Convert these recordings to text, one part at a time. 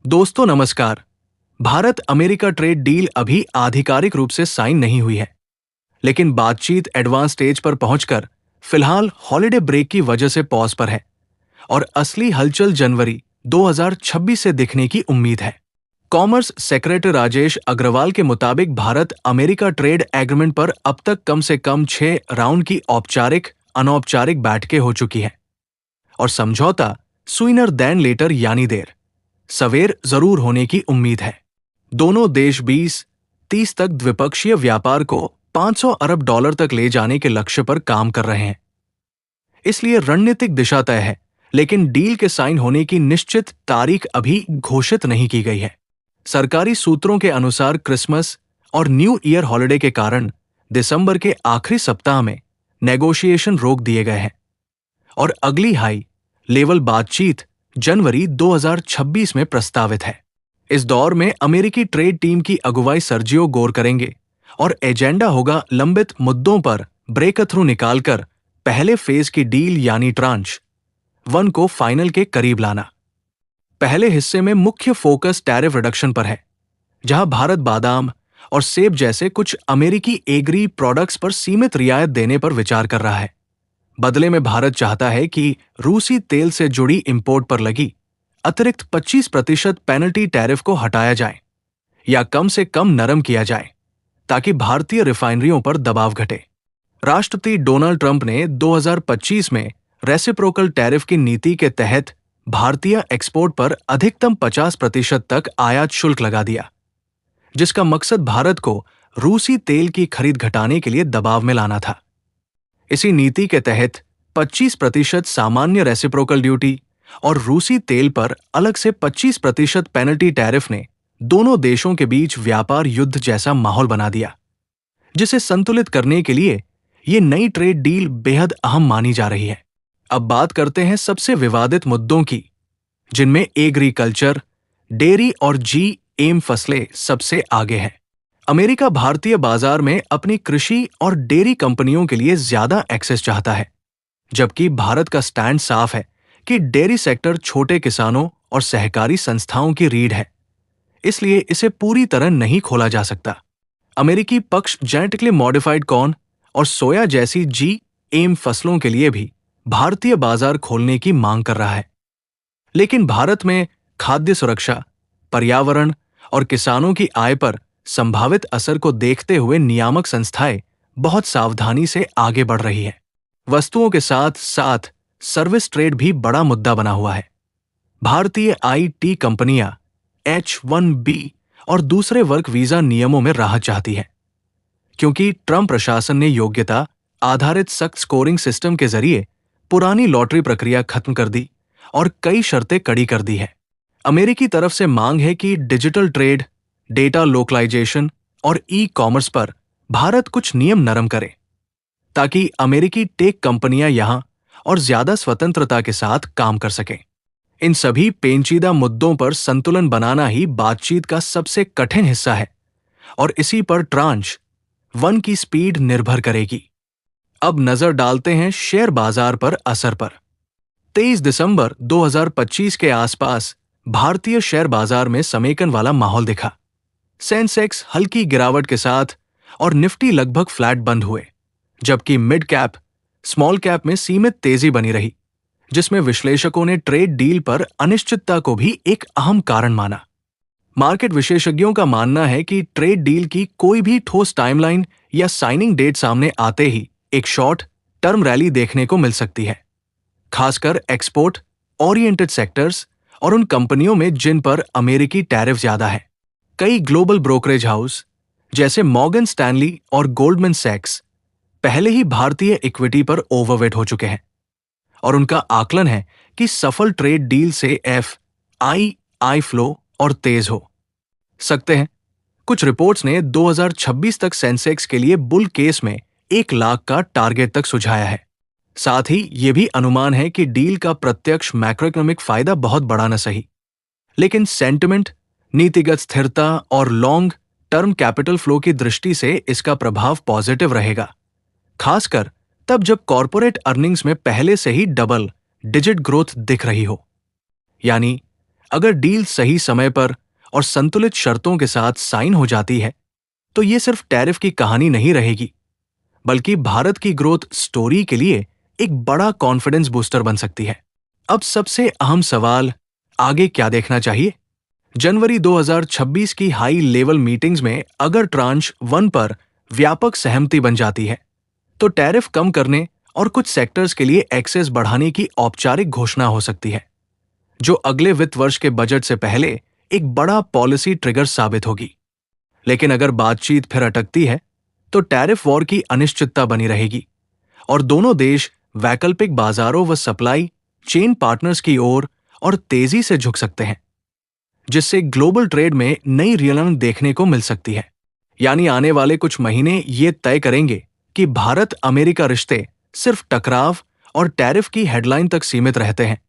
दोस्तों नमस्कार। Bharat America trade deal अभी आधिकारिक रूप से साइन नहीं हुई है, लेकिन बातचीत एडवांस स्टेज पर पहुंचकर फिलहाल हॉलिडे ब्रेक की वजह से पॉज पर है और असली हलचल जनवरी 2026 से दिखने की उम्मीद है। कॉमर्स सेक्रेटरी राजेश अग्रवाल के मुताबिक भारत अमेरिका ट्रेड एग्रीमेंट पर अब तक कम से कम 6 राउंड की औपचारिक अनौपचारिक बैठकें हो चुकी हैं और समझौता सूइनर देन लेटर यानी देर सवेर जरूर होने की उम्मीद है। दोनों देश 2030 तक द्विपक्षीय व्यापार को $500 अरब तक ले जाने के लक्ष्य पर काम कर रहे हैं। इसलिए रणनीतिक दिशा तय है, लेकिन डील के साइन होने की निश्चित तारीख अभी घोषित नहीं की गई है। सरकारी सूत्रों के अनुसार क्रिसमस और न्यू ईयर हॉलिडे के कारण दिसंबर के आखिरी सप्ताह में नेगोशिएशन रोक दिए गए हैं और अगली हाई लेवल बातचीत जनवरी 2026 में प्रस्तावित है। इस दौर में अमेरिकी ट्रेड टीम की अगुवाई सर्जियो गोर करेंगे और एजेंडा होगा लंबित मुद्दों पर ब्रेक थ्रू निकालकर पहले फेज की डील यानी ट्रांच 1 को फाइनल के करीब लाना। पहले हिस्से में मुख्य फोकस टैरिफ रिडक्शन पर है, जहां भारत बादाम और सेब जैसे कुछ अमेरिकी एग्री प्रोडक्ट्स पर सीमित रियायत देने पर विचार कर रहा है। बदले में भारत चाहता है कि रूसी तेल से जुड़ी इंपोर्ट पर लगी अतिरिक्त 25% पेनल्टी टैरिफ को हटाया जाए या कम से कम नरम किया जाए, ताकि भारतीय रिफाइनरियों पर दबाव घटे। राष्ट्रपति डोनाल्ड ट्रंप ने 2025 में रेसिप्रोकल टैरिफ की नीति के तहत भारतीय एक्सपोर्ट पर अधिकतम 50% तक आयात शुल्क लगा दिया, जिसका मकसद भारत को रूसी तेल की खरीद घटाने के लिए दबाव में लाना था। इसी नीति के तहत 25% सामान्य रेसिप्रोकल ड्यूटी और रूसी तेल पर अलग से 25% पेनल्टी टैरिफ ने दोनों देशों के बीच व्यापार युद्ध जैसा माहौल बना दिया, जिसे संतुलित करने के लिए ये नई ट्रेड डील बेहद अहम मानी जा रही है। अब बात करते हैं सबसे विवादित मुद्दों की, जिनमें एग्रीकल्चर, डेयरी और जीएम फसलें सबसे आगे हैं। अमेरिका भारतीय बाजार में अपनी कृषि और डेयरी कंपनियों के लिए ज्यादा एक्सेस चाहता है, जबकि भारत का स्टैंड साफ है कि डेयरी सेक्टर छोटे किसानों और सहकारी संस्थाओं की रीढ़ है, इसलिए इसे पूरी तरह नहीं खोला जा सकता। अमेरिकी पक्ष जेनेटिकली मॉडिफाइड कॉर्न और सोया जैसी जीएम फसलों के लिए भी भारतीय बाजार खोलने की मांग कर रहा है, लेकिन भारत में खाद्य सुरक्षा, पर्यावरण और किसानों की आय पर संभावित असर को देखते हुए नियामक संस्थाएं बहुत सावधानी से आगे बढ़ रही है। वस्तुओं के साथ साथ सर्विस ट्रेड भी बड़ा मुद्दा बना हुआ है। भारतीय आईटी कंपनियां H-1B और दूसरे वर्ग वीजा नियमों में राहत चाहती है, क्योंकि ट्रंप प्रशासन ने योग्यता आधारित सख्त स्कोरिंग सिस्टम के जरिए पुरानी लॉटरी प्रक्रिया खत्म कर दी और कई शर्तें कड़ी कर दी है। अमेरिकी तरफ से मांग है कि डिजिटल ट्रेड, डेटा लोकलाइजेशन और ई-कॉमर्स पर भारत कुछ नियम नरम करे, ताकि अमेरिकी टेक कंपनियां यहां और ज्यादा स्वतंत्रता के साथ काम कर सकें। इन सभी पेचीदा मुद्दों पर संतुलन बनाना ही बातचीत का सबसे कठिन हिस्सा है और इसी पर ट्रांच 1 की स्पीड निर्भर करेगी। अब नजर डालते हैं शेयर बाजार पर असर पर। 23 दिसंबर 2025 के आसपास भारतीय शेयर बाजार में समेकन वाला माहौल दिखा। सेंसेक्स हल्की गिरावट के साथ और निफ्टी लगभग फ्लैट बंद हुए, जबकि मिड कैप, स्मॉल कैप में सीमित तेजी बनी रही, जिसमें विश्लेषकों ने ट्रेड डील पर अनिश्चितता को भी एक अहम कारण माना। मार्केट विशेषज्ञों का मानना है कि ट्रेड डील की कोई भी ठोस टाइमलाइन या साइनिंग डेट सामने आते ही एक शॉर्ट टर्म रैली देखने को मिल सकती है, खासकर एक्सपोर्ट ओरिएंटेड सेक्टर्स और उन कंपनियों में जिन पर अमेरिकी टैरिफ ज्यादा है। कई ग्लोबल ब्रोकरेज हाउस जैसे मॉर्गन स्टैनली और गोल्डमैन सैक्स पहले ही भारतीय इक्विटी पर ओवरवेट हो चुके हैं और उनका आकलन है कि सफल ट्रेड डील से FII फ्लो और तेज हो सकते हैं। कुछ रिपोर्ट्स ने 2026 तक सेंसेक्स के लिए बुल केस में 1 लाख का टारगेट तक सुझाया है। साथ ही यह भी अनुमान है कि डील का प्रत्यक्ष मैक्रोइकोनॉमिक फायदा बहुत बड़ा न सही, लेकिन सेंटिमेंट, नीतिगत स्थिरता और लॉन्ग टर्म कैपिटल फ्लो की दृष्टि से इसका प्रभाव पॉजिटिव रहेगा, खासकर तब जब कॉर्पोरेट अर्निंग्स में पहले से ही डबल डिजिट ग्रोथ दिख रही हो। यानी अगर डील सही समय पर और संतुलित शर्तों के साथ साइन हो जाती है, तो ये सिर्फ टैरिफ की कहानी नहीं रहेगी, बल्कि भारत की ग्रोथ स्टोरी के लिए एक बड़ा कॉन्फिडेंस बूस्टर बन सकती है। अब सबसे अहम सवाल, आगे क्या देखना चाहिए? जनवरी 2026 की हाई लेवल मीटिंग्स में अगर ट्रांच 1 पर व्यापक सहमति बन जाती है, तो टैरिफ कम करने और कुछ सेक्टर्स के लिए एक्सेस बढ़ाने की औपचारिक घोषणा हो सकती है, जो अगले वित्त वर्ष के बजट से पहले एक बड़ा पॉलिसी ट्रिगर साबित होगी। लेकिन अगर बातचीत फिर अटकती है, तो टैरिफ वॉर की अनिश्चितता बनी रहेगी और दोनों देश वैकल्पिक बाजारों व सप्लाई चेन पार्टनर्स की ओर और तेजी से झुक सकते हैं, जिससे ग्लोबल ट्रेड में नई रियलिटी देखने को मिल सकती है। यानी आने वाले कुछ महीने ये तय करेंगे कि भारत अमेरिका रिश्ते सिर्फ टकराव और टैरिफ की हेडलाइन तक सीमित रहते हैं,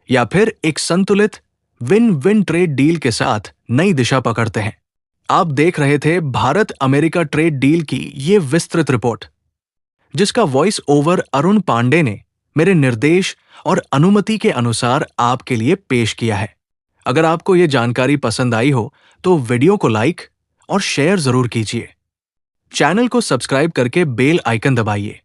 या फिर एक संतुलित विन विन ट्रेड डील के साथ नई दिशा पकड़ते हैं। आप देख रहे थे भारत अमेरिका ट्रेड डील की ये विस्तृत रिपोर्ट, जिसका वॉइस ओवर अरुण पांडे ने मेरे निर्देश और अनुमति के अनुसार आपके लिए पेश किया है। अगर आपको ये जानकारी पसंद आई हो तो वीडियो को लाइक और शेयर जरूर कीजिए। चैनल को सब्सक्राइब करके बेल आइकन दबाइए,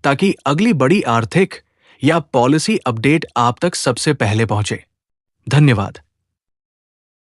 ताकि अगली बड़ी आर्थिक या पॉलिसी अपडेट आप तक सबसे पहले पहुंचे। धन्यवाद।